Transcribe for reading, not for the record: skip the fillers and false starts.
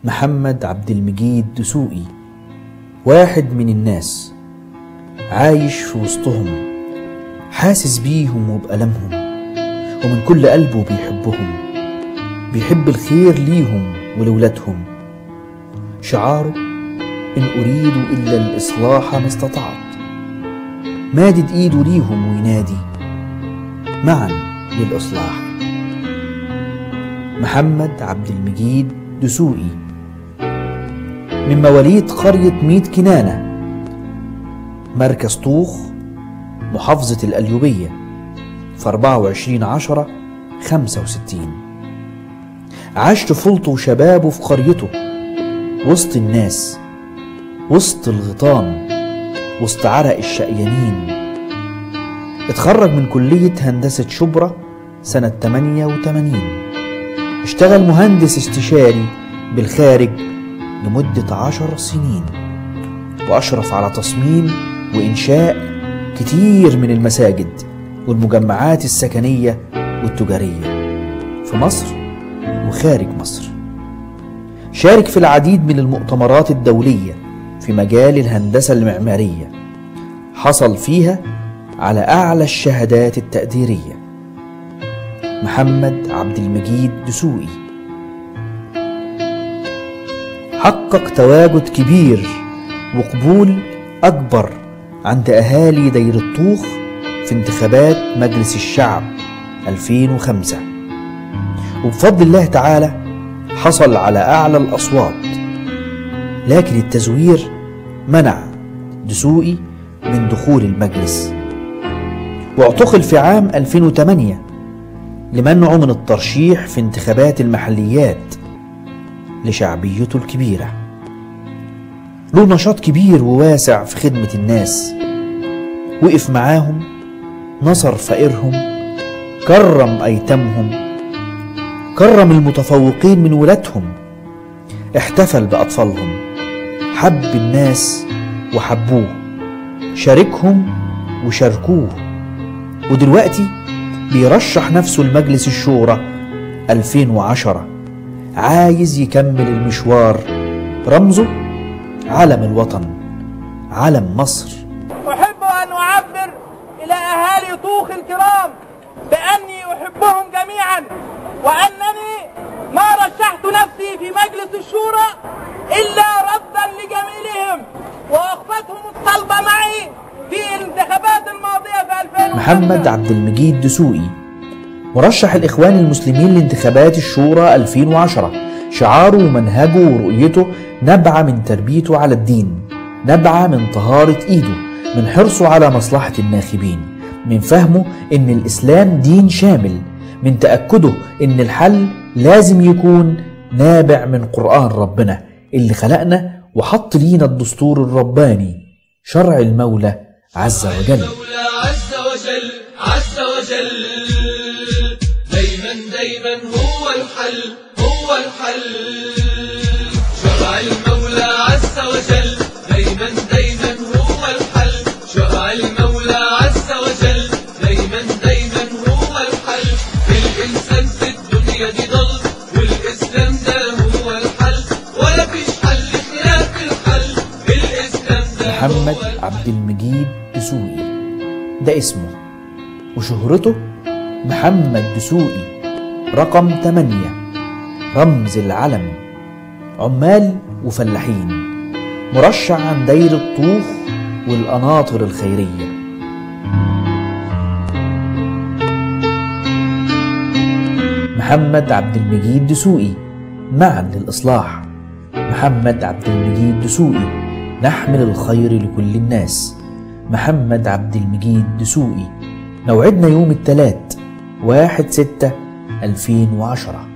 محمد عبد المجيد دسوقي واحد من الناس عايش في وسطهم، حاسس بيهم وبألمهم، ومن كل قلبه بيحبهم، بيحب الخير ليهم ولولادهم. شعاره: إن أريد إلا الإصلاح ما استطعت. مادد إيده ليهم وينادي: معا للإصلاح. محمد عبد المجيد دسوقي من مواليد قرية ميت كنانة، مركز طوخ، محافظة القليوبية، في 24/10/65. عاش طفولته وشبابه في قريته، وسط الناس، وسط الغيطان، وسط عرق الشقيانين. اتخرج من كلية هندسة شبرا سنة 88. اشتغل مهندس استشاري بالخارج لمدة 10 سنين، وأشرف على تصميم وإنشاء كتير من المساجد والمجمعات السكنية والتجارية في مصر وخارج مصر. شارك في العديد من المؤتمرات الدولية في مجال الهندسة المعمارية، حصل فيها على أعلى الشهادات التقديرية. محمد عبد المجيد دسوقي حقق تواجد كبير وقبول أكبر عند أهالي دير الطوخ في انتخابات مجلس الشعب 2005، وبفضل الله تعالى حصل على أعلى الأصوات. لكن التزوير منع دسوقي من دخول المجلس، واعتقل في عام 2008 لمنعه من الترشيح في انتخابات المحليات لشعبيته الكبيرة. له نشاط كبير وواسع في خدمة الناس، وقف معاهم، نصر فقيرهم، كرم أيتامهم، كرم المتفوقين من ولادهم، احتفل بأطفالهم، حب الناس وحبوه، شاركهم وشاركوه. ودلوقتي بيرشح نفسه لمجلس الشورى 2010، عايز يكمل المشوار. رمزه علم الوطن، علم مصر. أحب أن أعبر إلى أهالي طوخ الكرام بأني أحبهم جميعا، وأنني ما رشحت نفسي في مجلس الشورى إلا ردا لجميلهم ووقفتهم الصلبة معي في الانتخابات الماضية في 2005. محمد عبد المجيد دسوقي مرشح الإخوان المسلمين لانتخابات الشورى 2010. شعاره ومنهجه ورؤيته نبع من تربيته على الدين، نبع من طهارة إيده، من حرصه على مصلحة الناخبين، من فهمه إن الإسلام دين شامل، من تأكده إن الحل لازم يكون نابع من قرآن ربنا اللي خلقنا وحط لينا الدستور الرباني، شرع المولى عز وجل. عز وجل دايما هو الحل، هو الحل. شرع المولى عز وجل دايما هو الحل. شرع المولى عز وجل دايما هو الحل. الإنسان في الدنيا دي ضل، والإسلام ده هو الحل، ولا فيش حل خلاف الحل. الإسلام ده محمد عبد المجيد دسوقي ده اسمه، وشهرته محمد دسوقي رقم 8، رمز العلم. عمال وفلاحين، مرشح عن دير الطوخ والقناطر الخيرية. محمد عبد المجيد دسوقي معا للإصلاح. محمد عبد المجيد دسوقي نحمل الخير لكل الناس. محمد عبد المجيد دسوقي. موعدنا يوم الثلاث 1/6/2010.